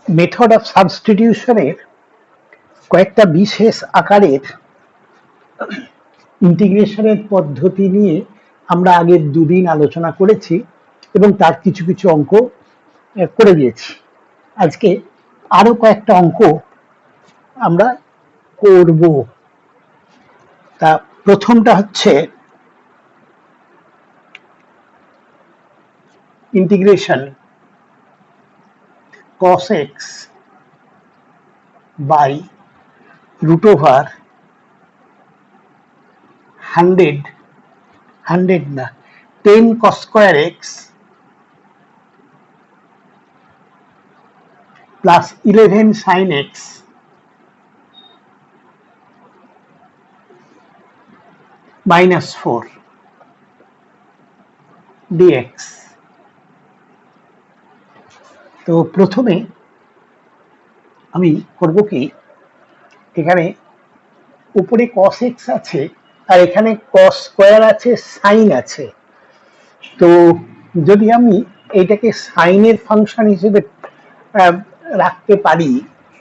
Method of সাবস্টিটিউশনের কয়েকটা বিশেষ আকারের ইন্টিগ্রেশনের পদ্ধতি নিয়ে আমরা আগের দুদিন আলোচনা করেছি এবং তার কিছু কিছু অঙ্ক করে দিয়েছি। আজকে আরো কয়েকটা অঙ্ক আমরা করব। তা প্রথমটা হচ্ছে integration cos x by root over 100 না 10 cos square x plus 11 sin x minus 4 dx। তো প্রথমে আমি করব কি, এখানে উপরে cos x আছে আর এখানে cos স্কয়ার আছে, sin আছে। তো যদি আমি এটাকে সাইনের ফাংশন হিসেবে রাখতে পারি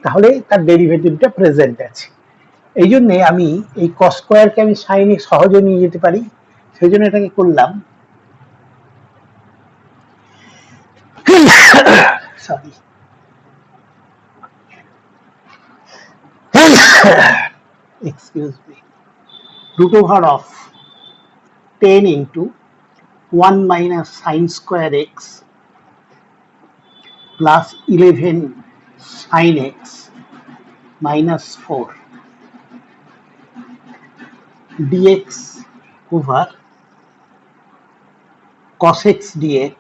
তাহলে তার ডেরিভেটিভটা প্রেজেন্ট আছে। এই জন্য আমি এই cos স্কয়ারকে আমি সাইনে সহজে নিয়ে যেতে পারি, সেই জন্য এটাকে করলাম sorry excuse me root over of 10 into 1 minus sin square x plus 11 sin x minus 4 dx over cos x dx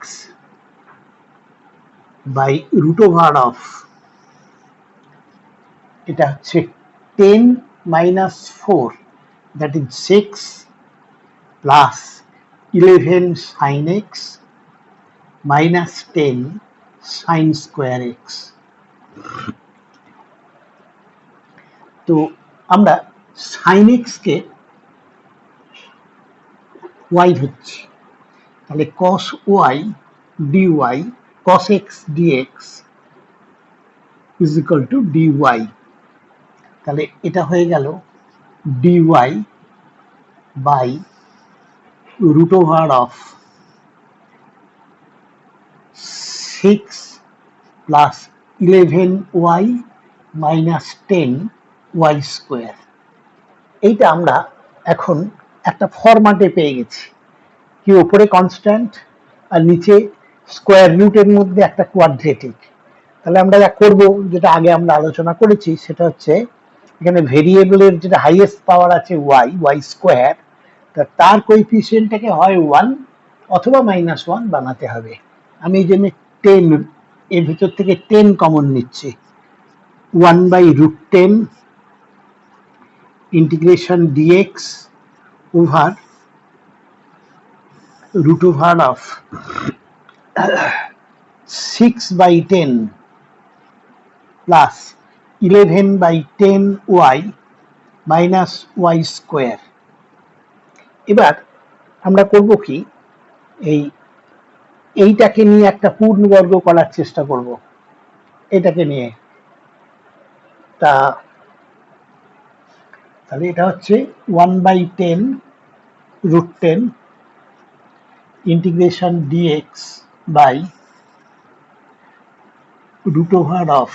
by root over of এটা হচ্ছে 10 minus 4 that is 6 plus 11 sin x minus 10 sin square x। তো আমরা sin x কে y হচ্ছে, তাহলে cos y dy cos x dx is equal to dy। তাহলে এটা হয়ে গেল dy by root over of 6 plus 11y minus 10y square। এইটা আমরা এখন একটা ফরম্যাটে পেয়ে গেছি, কি উপরে কনস্ট্যান্ট আর নিচে স্কোয়ার রুটের মধ্যে একটা কোয়াড্রেটিক। তাহলে আমরা যা করব, যেটা আগে আমরা আলোচনা করেছি, সেটা হচ্ছে এখানে ভেরিয়েবলের যেটা হাইয়েস্ট পাওয়ার আছে y স্কোয়ার, তার কোএফিসিয়েন্টটাকে হয় 1 অথবা -1 বানাতে হবে। আমি এই জন্য 10 এর ভিতর থেকে 10 কমন নিচ্ছি। 1/√10 integration dx over root over of 6/10 plus 11/10y minus y square। এবার আমরা করব কি, এইটাকে নিয়ে একটা পূর্ণবর্গ করার চেষ্টা করব, এটাকে নিয়ে। তাহলে এটা হচ্ছে 1/10√10 integration dx by root over of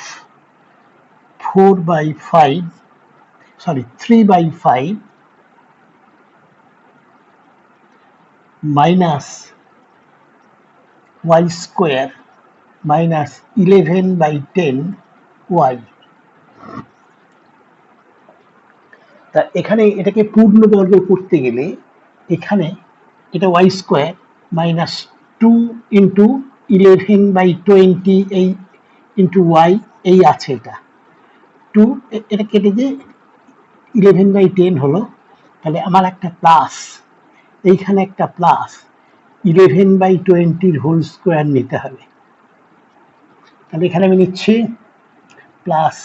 3/5 minus y square minus 11/10y। তা এখানে এটাকে পূর্ণবর্গ করতে গেলে এখানে এটা y স্কোয়ার মাইনাস 2 ইন্টু 11/20 এই ইন্টু y এই আছে, এটা 2, এটা কেটে যে 11/10 হলো। তাহলে আমার একটা প্লাস, এইখানে একটা প্লাস 11/20 হোল স্কোয়ার নিতে হবে। তাহলে এখানে আমি নিচ্ছি প্লাস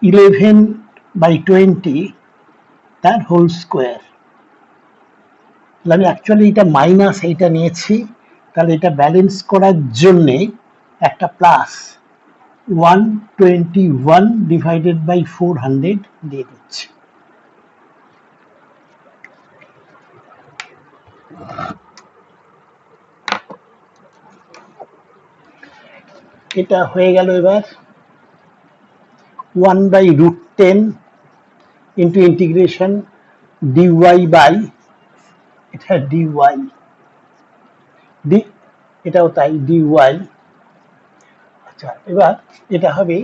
11/20 তার হোল স্কোয়ার। তাহলে আমি অ্যাকচুয়ালি এটা মাইনাস এইটা নিয়েছি, তাহলে এটা ব্যালেন্স করার জন্যে একটা প্লাস 121 ডিভাইডেড বাই 400 দিয়ে দিচ্ছি। এটা হয়ে গেল। এবার 1/√10 ইন্টু ইন্টিগ্রেশন ডিওয়াই বাই, এটা ডিওয়াই, এটাও তাই ডিওয়াই। আচ্ছা, এবার এটা হবে,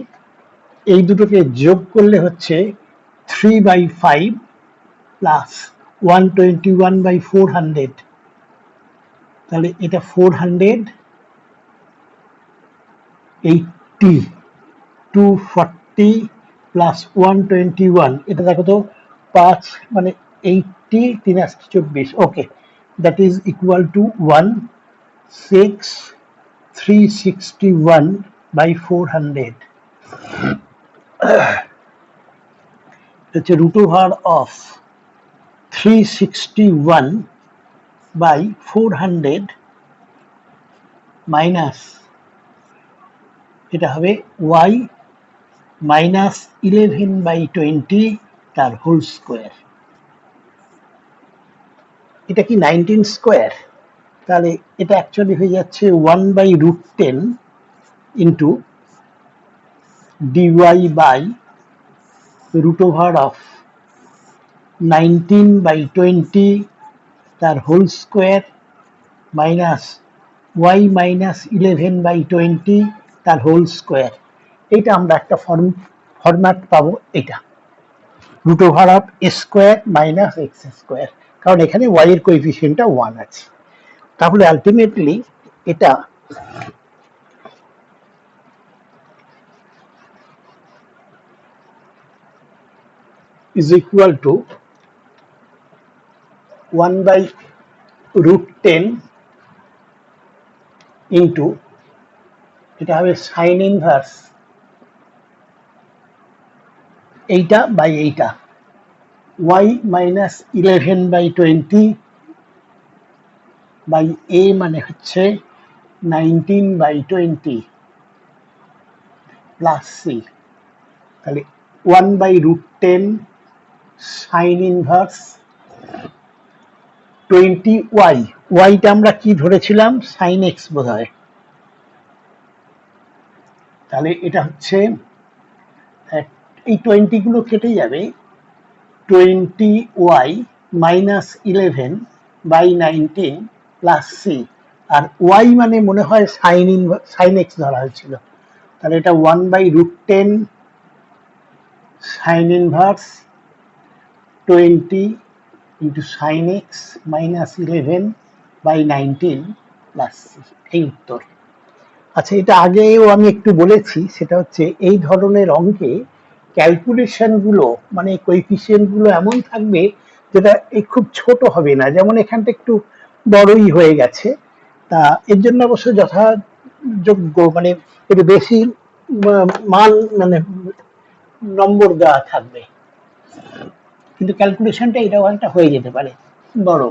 এই দুটোকে যোগ করলে হচ্ছে 3/5 প্লাস 121/400, তাহলে এটা 480, 240 প্লাস 121, এটা দেখো তো 5 মানে 80, 3 24, ওকে, দ্যাট ইজ ইকুয়াল টু 16361/400। হচ্ছে √ওভার অফ 361/400 মাইনাস, এটা হবে y মাইনাস 11/20 তার হোল স্কোয়ার। এটা কি 19 স্কোয়ার? তাহলে এটা অ্যাকচুয়ালি হয়ে যাচ্ছে 1/√10 ইন্টু ডিওয়াই বাই √ওভার অফ 19/20 তার whole square minus y minus 11/20 তার হোল স্কোয়ার। এটা আমরা একটা ফরম্যাট পাবো, এটা √over of square minus x square, কারণ এখানে y এর কোএফিসিয়েন্টটা 1 আছে। তাহলে আলটিমেটলি এটা is equal to 1/√10 ইন্টু, এটা হবে সাইন ইনভার্স এইটা বাই এইটা, y মাইনাস 11/20 বাই a মানে হচ্ছে 19/20 প্লাস c, তাহলে 1/√10 সাইন ইনভার্স 20y, ওয়াইটা আমরা কি ধরেছিলাম, সাইন এক্স বোধ হয়, তাহলে এটা হচ্ছে এই 20 গুলো কেটে যাবে, 20y মাইনাস 11/19 প্লাস সি, আর y মানে মনে হয় সাইন এক্স ধরা হয়েছিল, তাহলে এটা 1/√10 sine inverse 20 into sine x minus 11/19 plus c, এই উত্তর। আচ্ছা, এটা আগেও আমি একটু বলেছি, সেটা হচ্ছে এই ধরনের অঙ্কে ক্যালকুলেশন গুলো মানে কোএফিসিয়েন্ট গুলো এমন থাকবে যেটা খুব ছোট হবে না, যেমন এখানটা একটু বড়ই হয়ে গেছে, তা এর জন্য অবশ্য যথাযোগ্য মানে একটু বেশি মান মানে নম্বর দেওয়া থাকবে, কিন্তু ক্যালকুলেশনটা এটাও একটা হয়ে যেতে পারে বড়।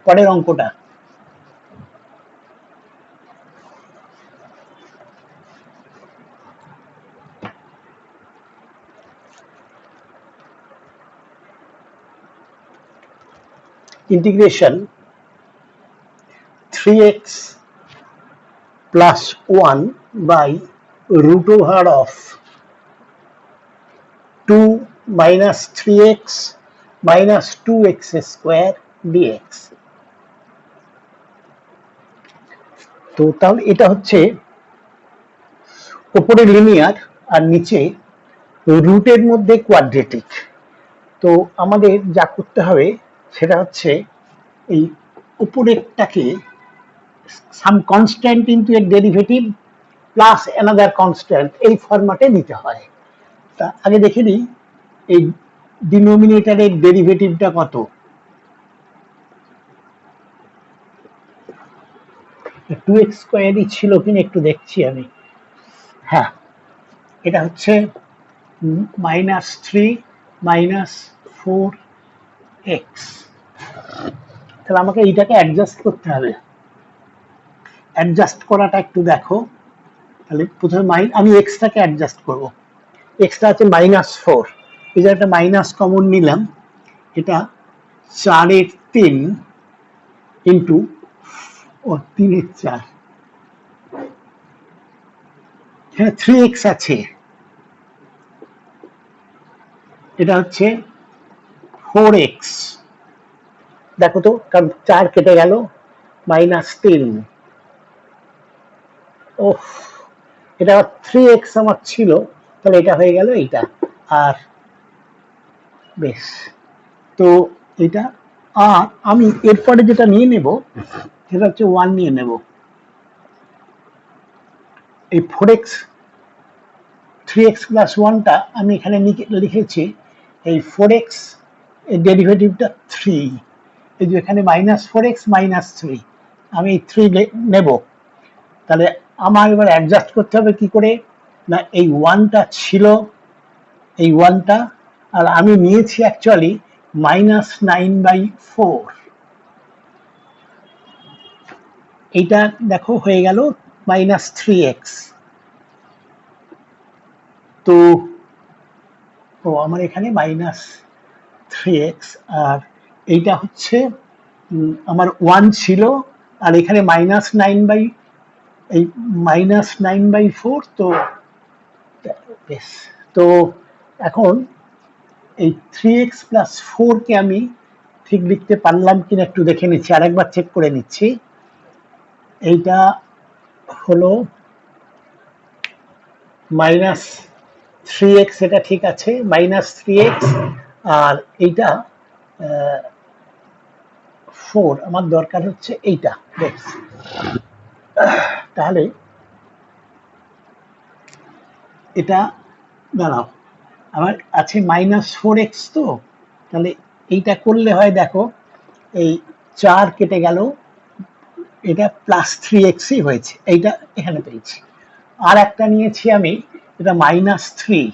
পরের অঙ্কটা integration 3x plus 1 by √over of 2 minus 3x minus 2x square dx। তো তাহলে এটা হচ্ছে উপরে লিনিয়ার আর নিচে রুটের মধ্যে কোয়াড্রেটিক। তো আমাদের যা করতে হবে সেটা হচ্ছে এই উপরেরটাকে সাম কনস্ট্যান্ট ইনটু এর ডেরিভেটিভ প্লাস অ্যানাদার কনস্ট্যান্ট, এই ফরম্যাটে নিতে হয়। তা আগে দেখে নিই এই ডিনোমিনেটরের ডেরিভেটিভটা কত। 2x স্কয়ারই ছিল কিনা একটু দেখছি আমি। হ্যাঁ, এটা হচ্ছে -3 - 4x। তাহলে আমাকে এইটাকে অ্যাডজাস্ট করতে হবে। অ্যাডজাস্ট করাটা একটু দেখো। তাহলে প্রথমে আমি এক্সটাকে অ্যাডজাস্ট করব। এক্সটা আছে -4, এই যে একটা মাইনাস কমন নিলাম, এটা 4-এর 3 ইন্টু 3-এর 4, এখানে 3x আছে, এটা হচ্ছে 4x। দেখো তো, কারণ 4 কেটে গেল, -3, ওহ, এটা 3x আমার ছিল, তাহলে এটা হয়ে গেল এইটা। আর বেশ, তো এটা, আর আমি এরপরে যেটা নিয়ে নেব সেটা হচ্ছে 1 নিয়ে নেব। এই 4x 3x প্লাস 1টা আমি এখানে লিখেছি, এই 4x এর ডেরিভেটিভটা 3, এই যে এখানে -4x -3, আমি 3 নেব। তাহলে আমার এবার অ্যাডজাস্ট করতে হবে কি করে, না এই 1টা ছিল, এই 1টা, আর আমি নিয়েছি অ্যাকচুয়ালি -9/4, এইটা দেখো হয়ে গেল -3x। তো আমার এখানে -3x, আর এইটা হচ্ছে আমার 1 ছিল, আর এখানে -9/4, তো বেশ। তো এখন এই 3x প্লাস 4 কে আমি ঠিক লিখতে পারলাম কিনা একটু দেখে নিচ্ছি, আরেকবার চেক করে নিচ্ছি। এইটা হলো -3x, এটা ঠিক আছে, -3x, আর এইটা 4, আমার দরকার হচ্ছে এইটা। বেশ, তাহলে এটা দাঁড়াও, আমার আছে -4x, তো তাহলে এইটা করলে হয়, দেখো এই 4 কেটে গেল, এটা +3xই হয়েছে, এইটা এখানে পেয়েছি। আর একটা নিয়েছি আমি, এটা -3,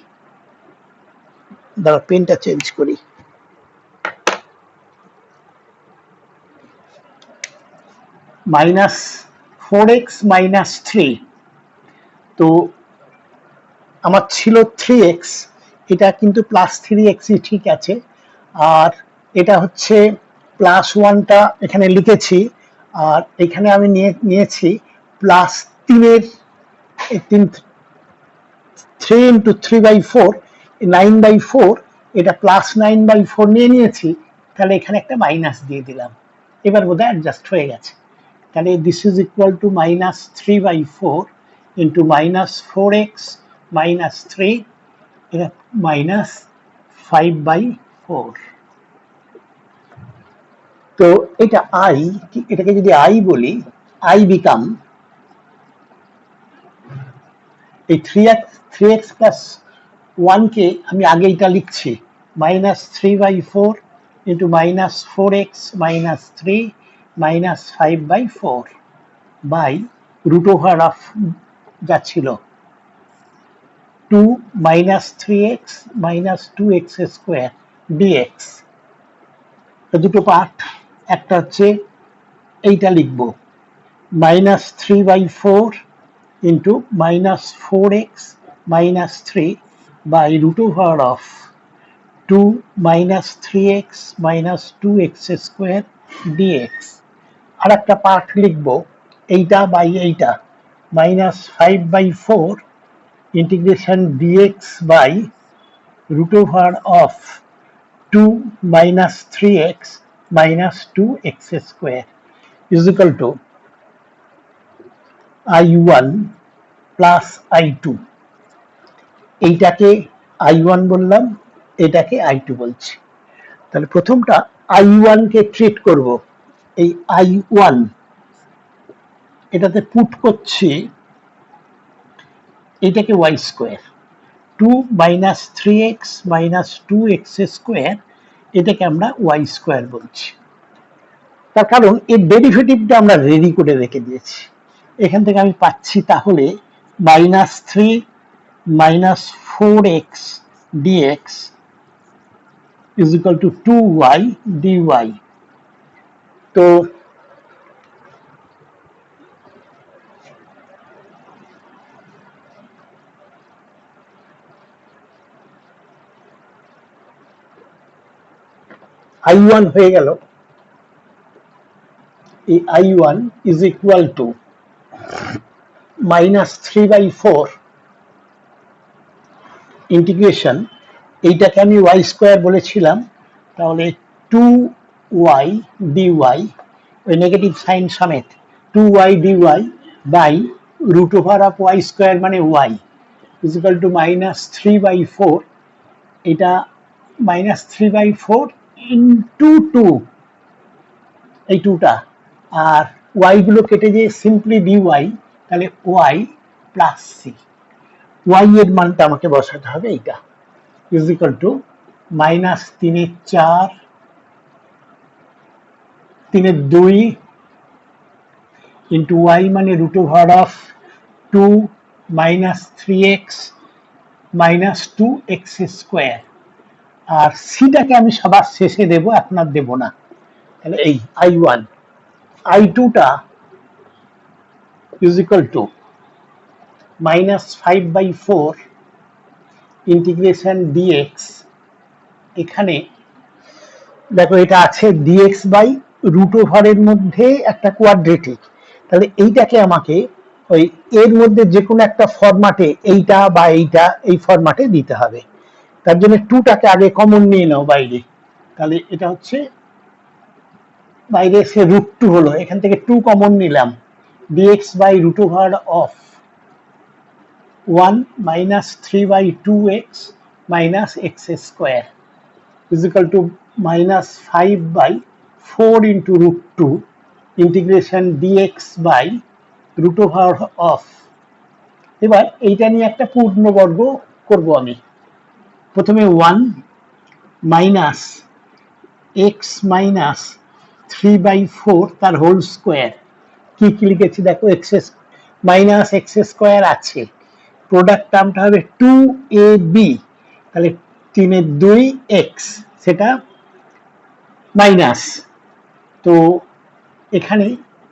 দাঁড়া পেনটা চেঞ্জ করি, -4x -3, তো আমার ছিল 3x, এটা কিন্তু +3xই ঠিক আছে, আর এটা হচ্ছে +1টা এখানে লিখেছি, আর এখানে আমি নিয়েছি +3-এর 3 ইন্টু 3/4, 9/4, এটা +9/4 নিয়েছি, তাহলে এখানে একটা মাইনাস দিয়ে দিলাম, এবার বোধহয় অ্যাডজাস্ট হয়ে গেছে। তাহলে this is equal to -3/4 into -4x -3, এটা -5/4। তো এটা i, এটাকে যদি i বলি, i বিকাম, এই 3x প্লাস 1 কে আমি আগে এটা লিখছি, -3/4 ইন্টু -4x -3 -5/4 বাই √of যা ছিল 2 -3x -2x স্কোয়ার dx। দুটো পার্ট, একটা হচ্ছে এইটা লিখবো, -3/4 into -4x -3 by √of 2 -3x -2x square dx। আর একটা পার্ট লিখবো, এইটা বাই এইটা, -5/4 integration dx by √of 2 -3x -2x square is equal to I1 plus I2। এইটাকে I1 বললাম, এটাকে I2 বলছি। তাহলে প্রথমটা I1 কে ট্রিট করব, এই I1 এটাতে পুট করছি এটাকে y square, 2 -3x -2x square, এটাকে আমরা y স্কোয়ার বলছি। তার কারণ এর ডেরিভেটিভটা আমরা রেডি করে রেখে দিয়েছি, এখান থেকে আমি পাচ্ছি তাহলে -3 -4x dx is equal to 2y dy. তো I1 হয়ে গেল, এই I1 is equal to -3/4 integration, এইটাকে আমি y স্কোয়ার বলেছিলাম, তাহলে 2y dy, ওই নেগেটিভ সাইন সমেত 2y dy by root over of y square মানে y ইজ ইকুয়াল টু -3/4, এটা -3/4 ইন্টু 2, এই 2টা, আর y গুলো কেটে যে সিম্পলি dy, তাহলে y প্লাস সি, y এর মানটা আমাকে বসাতে হবে এইটা, is equal to -3/4 3/2 into y মানে root over of 2 -3x -2x square, আর সিটাকে আমি সবার শেষে দেব, এখন আর দেব না। তাহলে এই I1, I2টা is equal to -5/4 integration dx, এখানে দেখো এটা আছে dx বাই রুট ওভারের মধ্যে একটা কোয়াড্রেটিক, তাহলে এইটাকে আমাকে ওই এর মধ্যে যে কোনো একটা ফরম্যাটে এইটা বা এইটা এই ফরম্যাটে দিতে হবে, তার জন্য 2টাকে আগে কমন নিয়ে নাও বাইরে, তাহলে এটা হচ্ছে বাইরে এসে √2 হলো, এখান থেকে 2 কমন নিলাম, dx by root over of 1 -3/2x - x square is equal to -5/4 into √2 integration dx by root over of, এবার এইটা নিয়ে একটা পূর্ণবর্গ করব আমি, প্রথমে 1 মাইনাস x মাইনাস 3/4 তার হোল স্কোয়ার, কি কি লিখেছি দেখো, এক্স মাইনাস এক্স স্কোয়ার আছে, প্রোডাক্ট টার্মটা হবে 2ab, তাহলে 3/2x, সেটা মাইনাস, তো এখানে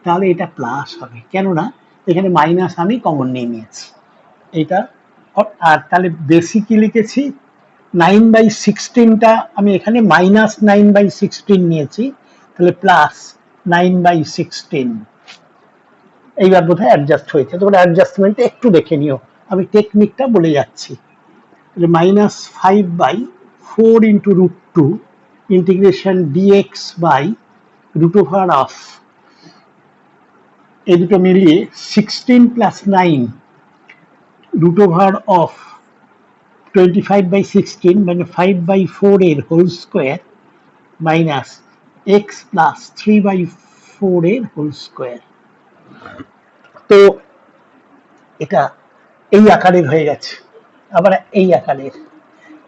তাহলে এটা প্লাস হবে, কেননা এখানে মাইনাস আমি কমন নিয়ে নিয়েছি এটা, আর তাহলে বেশি কি লিখেছি 9/16টা আমি এখানে -9/16 নিয়েছি, তাহলে প্লাস 9/16, এইবার বোধহয় অ্যাডজাস্ট হয়েছে, তোমরা অ্যাডজাস্টমেন্টটা একটু দেখে নিও, আমি টেকনিকটা বলে যাচ্ছি। -5/4 into √2 integration dx by root over of, এই দুটো মিলিয়ে 16 + 9 রুট ওভার অফ 25/16 মানে 5/4 এর whole square minus x plus 3/4 এর হোল স্কোয়ার, তো এটা এই আকারের হয়ে গেছে, আবার এই আকারের,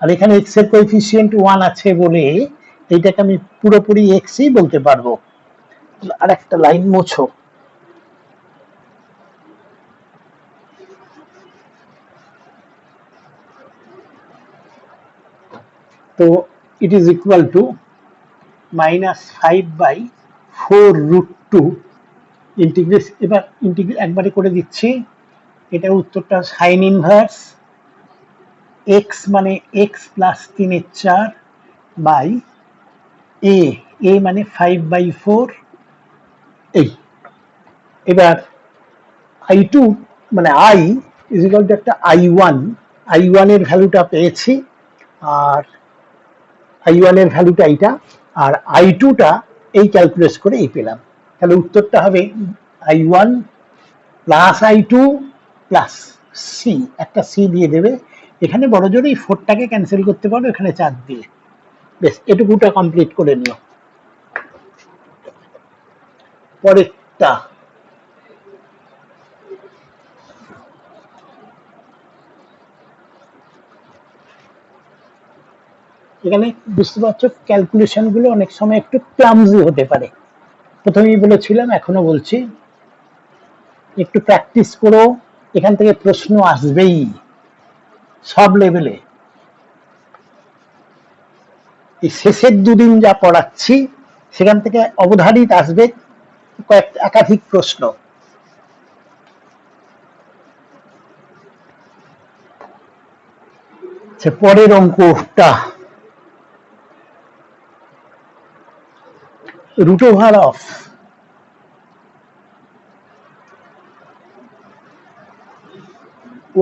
আর এখানে x এর কোএফিসিয়েন্ট 1 আছে বলে এইটাকে আমি পুরোপুরি xই বলতে পারবো। আর একটা লাইন মোছো, তো it is equal to -5/4 √2 integration, এবার একবারে করে দিচ্ছি, এটা উত্তরটা সাইন ইনভার্স x মানে x প্লাস 3/4 বাই a মানে 5/4, এই এবার I2 মানে I ইজ ইকুয়াল টু একটা I1 এর ভ্যালুটা পেয়েছি, আর I1 এর ভ্যালুটা এইটা, আর I2টা এই ক্যালকুলেট করে এই পেলাম, তাহলে উত্তরটা হবে I1 plus I2 plus c, একটা সি দিয়ে দেবে, এখানে বড় জোরে এই 4টাকে ক্যান্সেল করতে পারো এখানে 4 দিয়ে, বেশ এটুকুটা কমপ্লিট করে নিও। পরেরটা এখানে বুঝতে পারছো ক্যালকুলেশন গুলো অনেক সময় একটু ক্লামজি হতে পারে, প্রথমেই বলেছিলাম এখনো বলছি, একটু প্র্যাকটিস করো, এখান থেকে প্রশ্ন আসবেই সব লেভেলে। এই শেষের দুদিন যা পড়াচ্ছি সেখান থেকে অবধারিত আসবে একাধিক প্রশ্ন। পরের অঙ্কটা root over of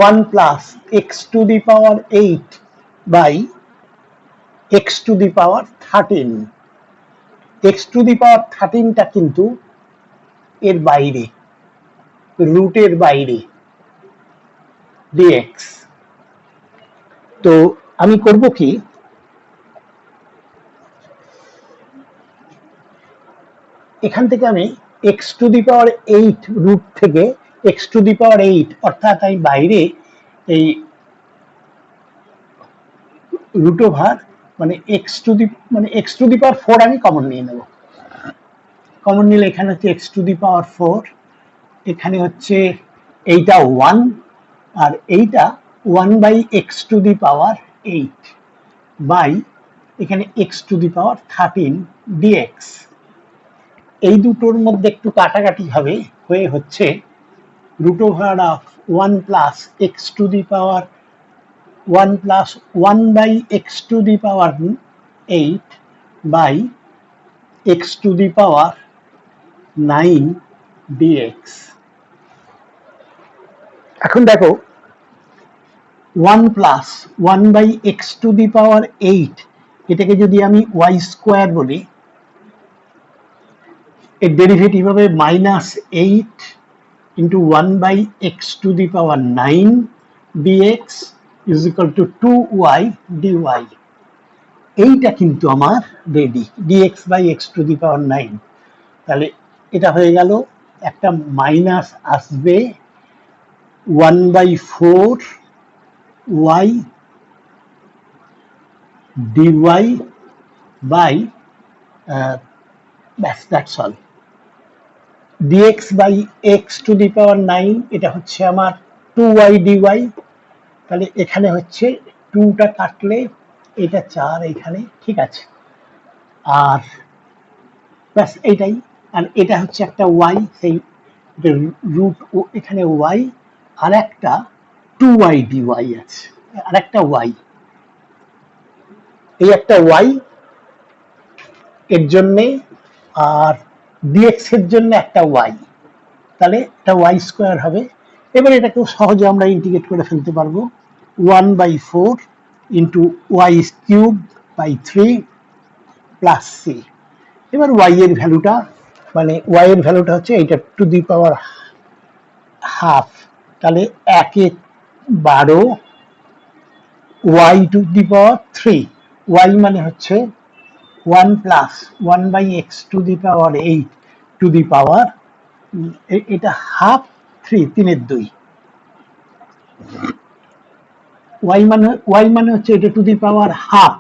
1 plus x to the power 8 by x to the power 13। x to the power 13টা কিন্তু এর বাইরে, রুটের বাইরে dx। তো আমি করব কি, এখান থেকে আমি x to the power 8 root থেকে x to the power 8 অর্থাৎ আমি বাইরে এই রুট ওভার মানে x to the power 4 আমি কমন নিয়ে নেব। কমন নিলে এখানে হচ্ছে x to the power 4, এখানে হচ্ছে এইটা 1 আর এইটা 1 by x to the power 8 by এখানে x to the power 13 dx। এই দুটোর মধ্যে একটু কাটাকাটি হবে, হয়ে হচ্ছে root over of 1 plus x to the power 1 plus 1 by x to the power 8 by x to the power 9 dx। এখন দেখো 1 plus 1 by x to the power 8 এটাকে যদি আমি y স্কোয়ার বলি, এর ডেরিভেটিভ হবে -8 into 1 by x to the power 9 dx is equal to 2y dy। এইটা কিন্তু আমার ready, dx by x to the power 9। তাহলে এটা হয়ে গেল, একটা মাইনাস আসবে 1 by 4 y dy by ব্যাস, that's all. dx by x to the power 9 এটা হচ্ছে আমার 2y dy। তাহলে এখানে হচ্ছে 2টা কাটলে এটা 4 এখানে, ঠিক আছে। আর ব্যাস এইটাই। আর এটা হচ্ছে একটা y, সেই রুট এখানে y আর একটা 2y dy আছে, আর একটা y, এই একটা y এর জন্য আর dx এর জন্য একটা y, তাহলে এটা y স্কোয়ার হবে। এবার এটাকেও সহজে আমরা ইন্টিগ্রেট করে ফেলতে পারবো, 1 by 4 into y cube by 3 plus c। এবার y এর ভ্যালুটা, মানে y এর ভ্যালুটা হচ্ছে এইটা টু দি পাওয়ার হাফ, তাহলে 1 12 y to the power 3। y মানে হচ্ছে 1 plus 1 by x to the power 8 to the power, এটা হাফ 3, 3 2। y মানে হচ্ছে এটা টু দি পাওয়ার হাফ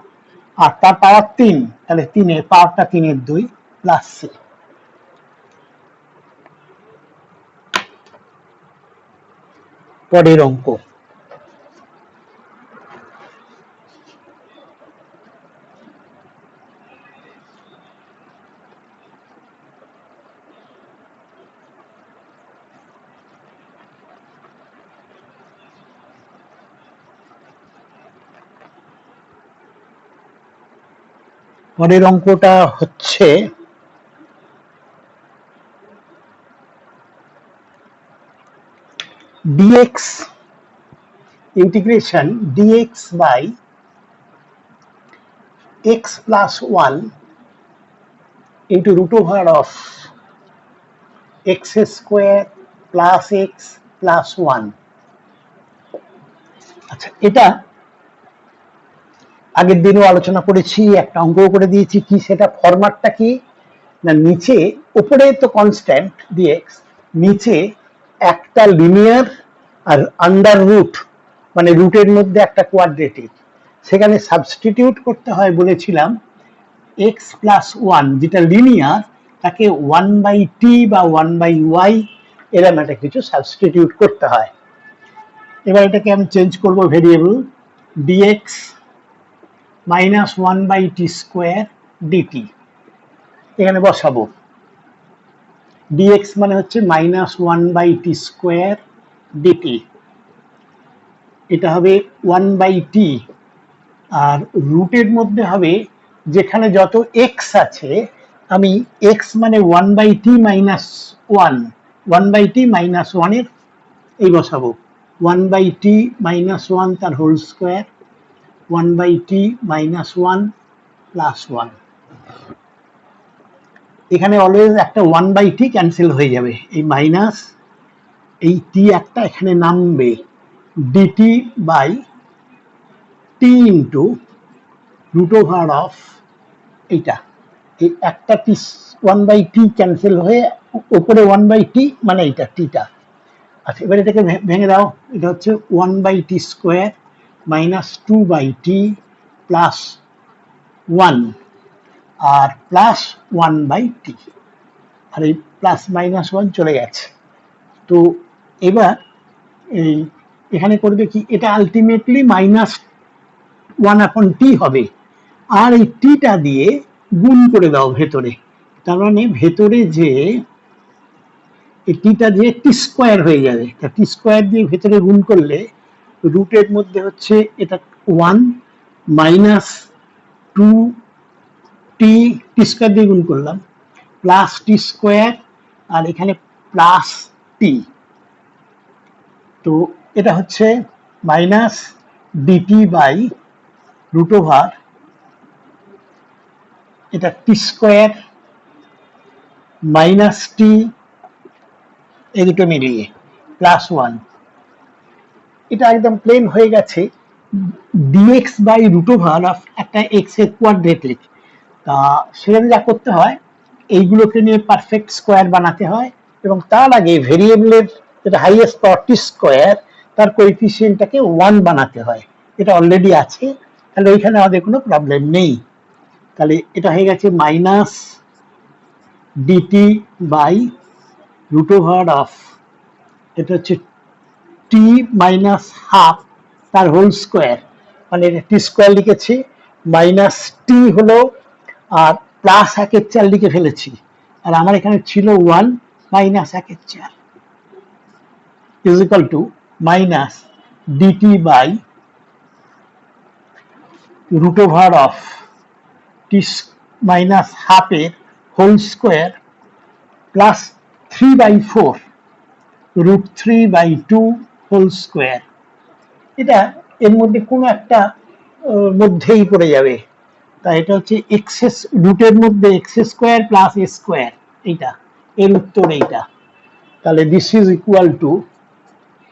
আর তার পাওয়ার 3, তাহলে 3 এর পাওয়ারটা 3 2 প্লাস সি। পরের অঙ্ক, পরের অঙ্কটা হচ্ছে dx integration dx by x plus 1 into root over of x square plus x plus 1। আচ্ছা, এটা আগের দিনও আলোচনা করেছি, একটা অঙ্ক করে দিয়েছি। কি সেটা ফরম্যাটটা কি না, নিচে উপরে তো কনস্ট্যান্ট dx, নিচে একটা লিনিয়ার আর আন্ডার রুট মানে রুটের মধ্যে একটা কোয়াড্রেটিক, সেখানে সাবস্টিটিউট করতে হয় বলেছিলাম x প্লাস 1 যেটা লিনিয়ার তাকে 1 বাই টি বা 1 বাই ওয়াই এরকম একটা কিছু সাবস্টিটিউট করতে হয়। এবার এটাকে আমি চেঞ্জ করব variable dx minus one by t square d t এখানে বসাবো। ডিএক্স মানে হচ্ছে minus one by t square d t, এটা হবে ওয়ান বাই টি, আর রুটের মধ্যে হবে যেখানে যত এক্স আছে, আমি এক্স মানে one by t minus one by t minus ওয়ানের এই বসাবো, one by t minus one তার whole square, one by t minus one plus one. এখানে অলওয়েজ একটা ওয়ান বাই টি ক্যান্সেল হয়ে যাবে, এই মাইনাস এই টি একটা এখানে নামবে, dt by t into root over of এইটা, এই একটা t one by t cancel হয়ে উপরে ওয়ান বাই টি মানে এইটা টিটা। আচ্ছা এবার এটাকে ভেঙে দাও, এটা হচ্ছে one by t square minus two by t plus one আর প্লাস ওয়ান বাই টি, আর এই প্লাস মাইনাস ওয়ান চলে গেছে। তো এবার এই এখানে করবে কি, এটা আলটিমেটলি মাইনাস ওয়ান আপন টি হবে, আর এই টিটা দিয়ে গুণ করে দাও ভেতরে, তার মানে ভেতরে যে এই টিটা দিয়ে টি স্কোয়ার হয়ে যাবে, টি স্কোয়ার দিয়ে ভেতরে গুণ করলে রুটের মধ্যে হচ্ছে এটা ওয়ান মাইনাস টু টি, টি স্কোয়ার দিয়ে গুণ করলাম প্লাস টি স্কোয়ার আর এখানে প্লাস টি, তো এটা হচ্ছে minus DT by root over এটা টি স্কোয়ার মাইনাস টি এই দুটো মিলিয়ে প্লাস ওয়ান, এটা একদম প্লেন হয়ে গেছে d x by root over of একটা এক্স এর কোয়াড্রেটিক। তা সেখানে যা করতে হয় এইগুলোকে নিয়ে পারফেক্ট স্কোয়ার বানাতে হয়, এবং তার আগে ভেরিয়েবলের যেটা হাইয়েস্ট পাওয়ার টি স্কোয়ার তার কোএফিসিয়েন্টটাকে ওয়ান বানাতে হয়, এটা অলরেডি আছে, তাহলে ওইখানে আমাদের কোনো প্রবলেম নেই। তাহলে এটা হয়ে গেছে minus DT by root over of এটা হচ্ছে টি মাইনাস হাফ তার হোল স্কোয়ার, মানে এটা টি স্কোয়ার লিখেছি, মাইনাস টি হলো আর প্লাস একের চার লিখে ফেলেছি, আর আমার এখানে ছিল ওয়ান মাইনাস একের চার is equal to minus DT by root over of t minus হাফের whole square plus three by four root three by two whole square. এটা এর মধ্যে কোনো একটা মধ্যেই পড়ে যাবে, তাই এটা হচ্ছে এক্স রুটের মধ্যে x square plus a square, এইটা এর উত্তর এইটা। তাহলে this is equal to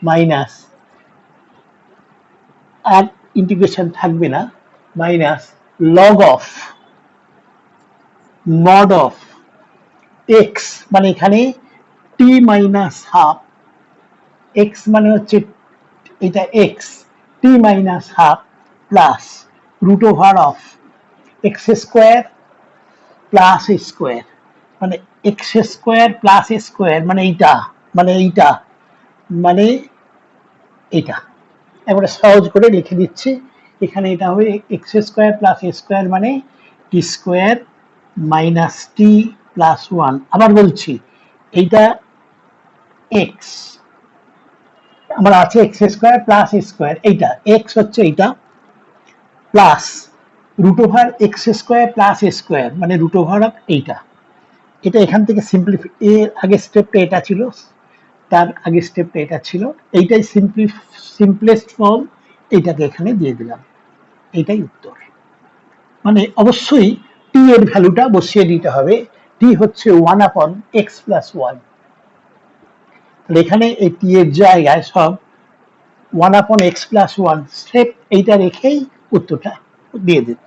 minus, আর ইন্টিগ্রেশন থাকবে না, minus log of mod of x মানে এখানে টি মাইনাস হাফ, এক্স মানে হচ্ছে এটা x, t minus half plus root over of x square plus square, মানে এক্স স্কোয়ার প্লাস স্কোয়ার মানে এইটা মানে এইটা মানে এটা, এবারে সহজ করে লিখে দিচ্ছি, এখানে এটা হবে এক্স স্কোয়ার প্লাস স্কোয়ার মানে t square minus t plus one. আবার বলছি এইটা এক্স আমার আছে এক্স স্কোয়ার প্লাস স্কোয়ার, এইটা এক্স হচ্ছে এইটা plus root over x square plus square মানে রুট ওভার অফ এইটা, এটা এখান থেকে সিম্পলিফাই, এর আগের স্টেপটা এটা ছিল, তার আগের স্টেপটা এটা ছিল, এইটাই সিম্পলেস্ট ফর্ম, এইটাকে এখানে দিয়ে দিলাম, এইটাই উত্তর। মানে অবশ্যই টি এর ভ্যালুটা বসিয়ে দিতে হবে, টি হচ্ছে one upon x plus one, এখানে এই টি এর জায়গায় সব one upon x plus one step এইটা রেখেই উত্তরটা দিয়ে দিন।